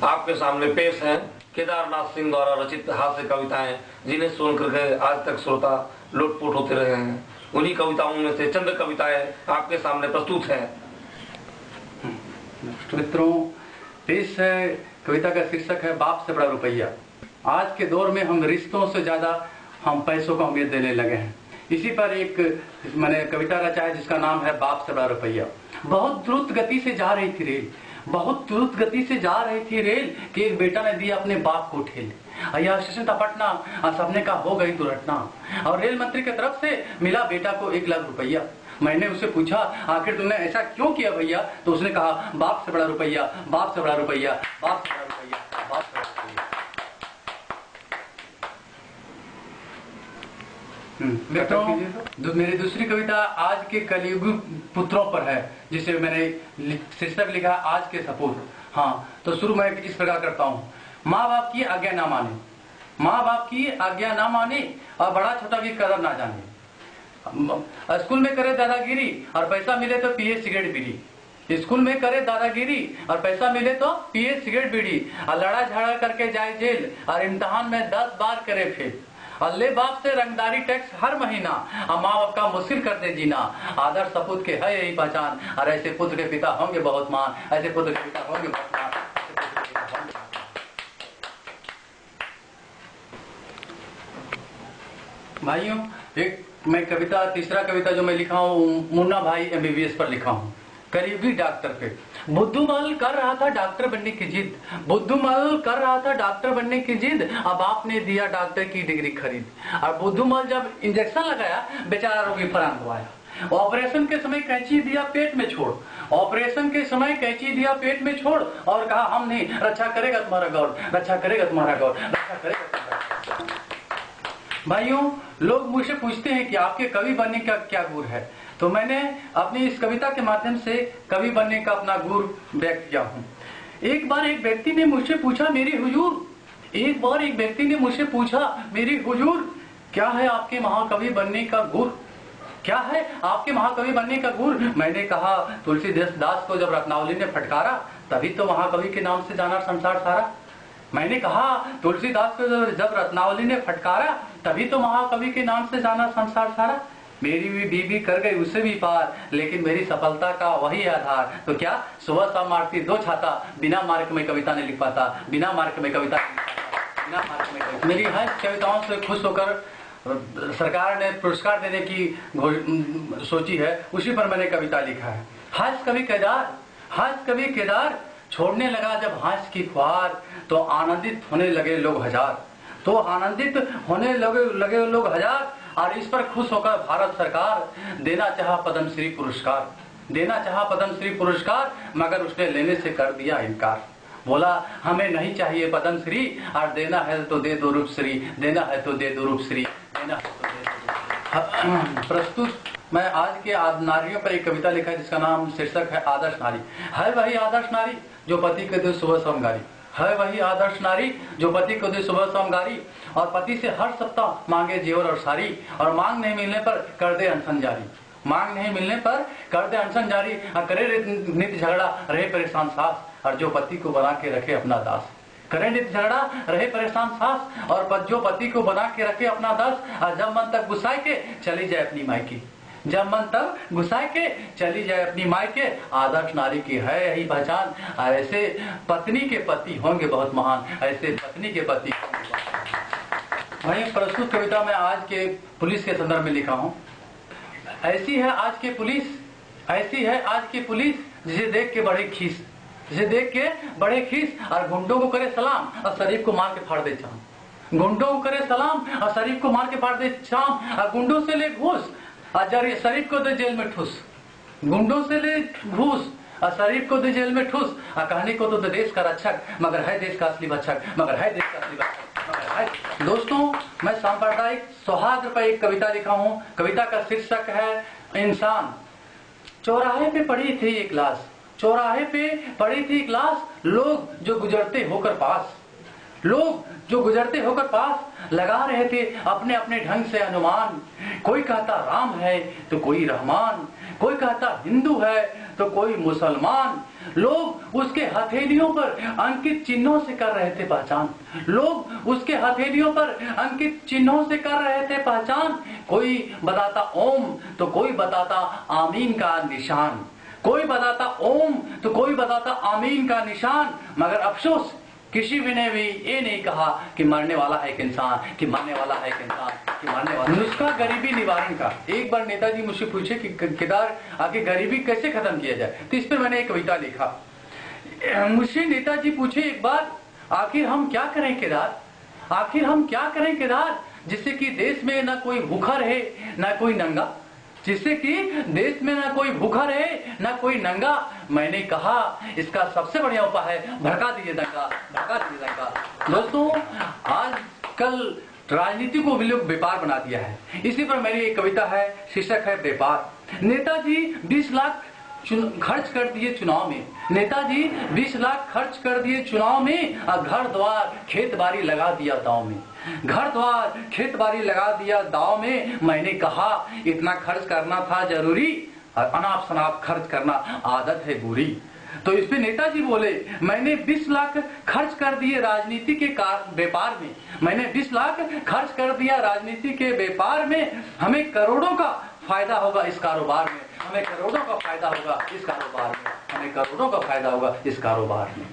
आपके सामने पेश हैं केदारनाथ सिंह द्वारा रचित हास्य कविताएं, जिन्हें सुनकर के आज तक श्रोता लोटपोट होते रहे हैं। उन्हीं कविताओं में से चंद कविताएं आपके सामने प्रस्तुत हैं। मित्रों, पेश है कविता का शीर्षक है बाप से बड़ा रुपया। आज के दौर में हम रिश्तों से ज्यादा हम पैसों को अहमियत देने लगे हैं। इसी पर एक मैंने कविता रचा है जिसका नाम है बाप से बड़ा रुपया। बहुत द्रुत गति से जा रही थी रेल, बहुत द्रुत गति से जा रही थी रेल कि एक बेटा ने दिया अपने बाप को ठेल। यह स्टेशन था पटना, सबने का हो गई दुर्घटना। और रेल मंत्री की तरफ से मिला बेटा को 1 लाख रुपया। मैंने उससे पूछा आखिर तुमने ऐसा क्यों किया भैया? तो उसने कहा बाप से बड़ा रुपया, बाप से बड़ा रुपया, बाप से बड़ा रुपया, बाप से बड़ा रुपया। मित्रों, मेरी दूसरी कविता आज के कलयुगी पुत्रों पर है, जिसे मैंने शीर्षक लिखा आज के सपूत। हाँ, तो शुरू मैं इस प्रकार करता हूँ। माँ बाप की आज्ञा ना माने, माँ बाप की आज्ञा ना माने और बड़ा छोटा की कदर ना जाने। स्कूल में करे दादागिरी और पैसा मिले तो पिए सिगरेट बीड़ी। स्कूल में करे दादागिरी और पैसा मिले तो पिए सिगरेट बीड़ी। और लड़ा झगड़ा करके जाए जेल और इम्तिहान में 10 बार करे फेल। और ले बाप से रंगदारी टैक्स हर महीना और माँ बाप का मुश्किल कर दे जीना। आदर्श सपूत के है यही पहचान और ऐसे पुत्र के पिता होंगे बहुत मान, ऐसे पुत्र के पिता होंगे बहुत मान। भाइयों, एक मैं कविता तीसरा कविता जो मैं लिखा हूँ मुन्ना भाई MBBS पर लिखा हूँ। करीबी डॉक्टर पे बुद्धूमल कर रहा था डॉक्टर बनने की जिद, बुद्धूमल कर रहा था डॉक्टर बनने की जिद। अब आपने दिया डॉक्टर की डिग्री खरीद। और बुद्धूमल जब इंजेक्शन लगाया बेचारा रोगी प्राण गवाया। ऑपरेशन के समय कैंची दिया पेट में छोड़, ऑपरेशन के समय कैंची दिया पेट में छोड़ और कहा हम नहीं, रक्षा करेगा तुम्हारा गौर, रक्षा करेगा तुम्हारा गौर, रक्षा करेगा तुम्हारा गौर। भाइयों, लोग मुझसे पूछते हैं कि आपके कवि बनने का क्या गुर है, तो मैंने अपनी इस कविता के माध्यम से कवि बनने का अपना गुर व्यक्त किया हूँ। एक बार एक व्यक्ति ने मुझसे पूछा मेरी हुजूर, एक बार एक व्यक्ति ने मुझसे पूछा मेरी हुजूर, क्या है आपके महाकवि बनने का गुर, क्या है आपके महाकवि बनने का गुर? मैंने कहा तुलसीदास को जब रत्नावली ने फटकारा तभी तो महाकवि के नाम से जाना संसार सारा। मैंने कहा तुलसीदास को जब रत्नावली ने फटकारा तभी तो महाकवि के नाम से जाना संसार सारा। मेरी भी बीबी कर गई उससे भी पार, लेकिन मेरी सफलता का वही आधार। तो क्या सुबह शाम मारती 2 छाता, बिना मार्क में कविता नहीं लिख पाता, बिना मार्क में कविता, बिना मार्क में कविता। मेरी हर कविताओं से खुश होकर सरकार ने पुरस्कार देने की सोची है, उसी पर मैंने कविता लिखा है। हास्य कवि केदार, हास्य कवि केदार छोड़ने लगा जब हास्य की फुहार, तो आनंदित होने लगे लोग हजार, तो आनंदित होने लगे लोग हजार। और इस पर खुश होकर भारत सरकार देना चाहा पद्मश्री पुरस्कार, देना चाहा पद्मश्री पुरस्कार, मगर उसने लेने से कर दिया इनकार। बोला हमें नहीं चाहिए पद्मश्री और देना है तो दे दो रूपश्री, देना है तो दे दो रूपश्री, देना है तो दे दो। प्रस्तुत मैं आज के नारियों पर एक कविता लिखा है जिसका नाम शीर्षक है आदर्श नारी। है वही आदर्श नारी जो पति के दे सुबह शामगारी, है वही आदर्श नारी जो पति को दे सुबह शामगारी और पति से हर सप्ताह मांगे जेवर और साड़ी, और मांग नहीं मिलने पर कर दे अनशन जारी, मांग नहीं मिलने पर कर दे अनशन जारी। करे नित्य झगड़ा रहे परेशान सास, और जो पति को बना के रखे अपना दास। करे नित्य झगड़ा रहे परेशान सास और जो पति को बना के रखे अपना दास। और जब मन तक गुस्साए के चली जाए अपनी मायके, जब मन तक गुस्साए के चली जाए अपनी मायके। आदर्श नारी की है यही पहचान, ऐसे पत्नी के पति होंगे बहुत महान, ऐसे पत्नी के पति। वही प्रस्तुत कविता में आज के पुलिस के संदर्भ में लिखा हूँ। ऐसी है आज की पुलिस, ऐसी है आज की पुलिस, जिसे देख के बड़े खीस, जिसे देख के बड़े खीस। और गुंडों को करे सलाम और शरीफ को मार के फाड़ दे चाम, गुंडों को करे सलाम और शरीफ को मार के फाड़ दे चाम। और गुंडों से ले घूस और शरीफ को दे जेल में ठूस, गुंडों से ले घूस और शरीफ को दे जेल में ठूस। और कहानी को तो देश का रक्षक मगर है देश का असली भक्षक, मगर है देश का असली भक्षक, मगर है। दोस्तों, मैं सांप्रदायिक सौहार्द पर एक कविता लिखा हूँ। कविता का शीर्षक है इंसान। चौराहे पे पड़ी थी एक लाश, चौराहे पे पड़ी थी एक लाश। लोग जो गुजरते होकर पास, लोग जो गुजरते होकर पास लगा रहे थे अपने अपने ढंग से अनुमान। कोई कहता राम है तो कोई रहमान, कोई कहता हिंदू है तो कोई मुसलमान। लोग उसके हथेलियों पर अंकित चिन्हों से कर रहे थे पहचान। लोग उसके हथेलियों पर अंकित चिन्हों से कर रहे थे पहचान। कोई बताता ओम तो कोई बताता आमीन का निशान। कोई बताता ओम तो कोई बताता आमीन का निशान। मगर अफसोस किसी भी ने भी ये नहीं कहा कि मरने वाला है एक इंसान, कि मरने वाला है एक इंसान, कि मरने वाला। नुस्खा गरीबी निवारण का। एक बार नेताजी मुझसे पूछे कि केदार आगे गरीबी कैसे खत्म किया जाए, तो इस पर मैंने एक कविता लिखा। मुझसे नेताजी पूछे एक बार, आखिर हम क्या करें केदार, आखिर हम क्या करें केदार, जिससे कि देश में ना कोई भूखा रहे ना कोई नंगा, जिससे कि देश में ना कोई भूखा रहे ना कोई नंगा। मैंने कहा इसका सबसे बढ़िया उपाय है भड़का दीजिए दंगा, भड़का दीजिए दंगा। दोस्तों, आजकल राजनीति को भी लोग व्यापार बना दिया है। इसी पर मेरी एक कविता है, शीर्षक है व्यापार। नेताजी 20 लाख खर्च कर दिए चुनाव में, नेताजी 20 लाख खर्च कर दिए चुनाव में, और घर द्वार खेत बाड़ी लगा दिया दांव में, घर द्वार खेत बाड़ी लगा दिया दांव में। मैंने कहा इतना खर्च करना था जरूरी, और अनाप शनाप खर्च करना आदत है बुरी। तो इस पे नेताजी बोले, मैंने 20 लाख खर्च कर दिए राजनीति के व्यापार में, मैंने 20 लाख खर्च कर दिया राजनीति के व्यापार में। हमें करोड़ों का फायदा होगा इस कारोबार में, हमें करोड़ों का फायदा होगा इस कारोबार में, हमें करोड़ों का फायदा होगा इस कारोबार में।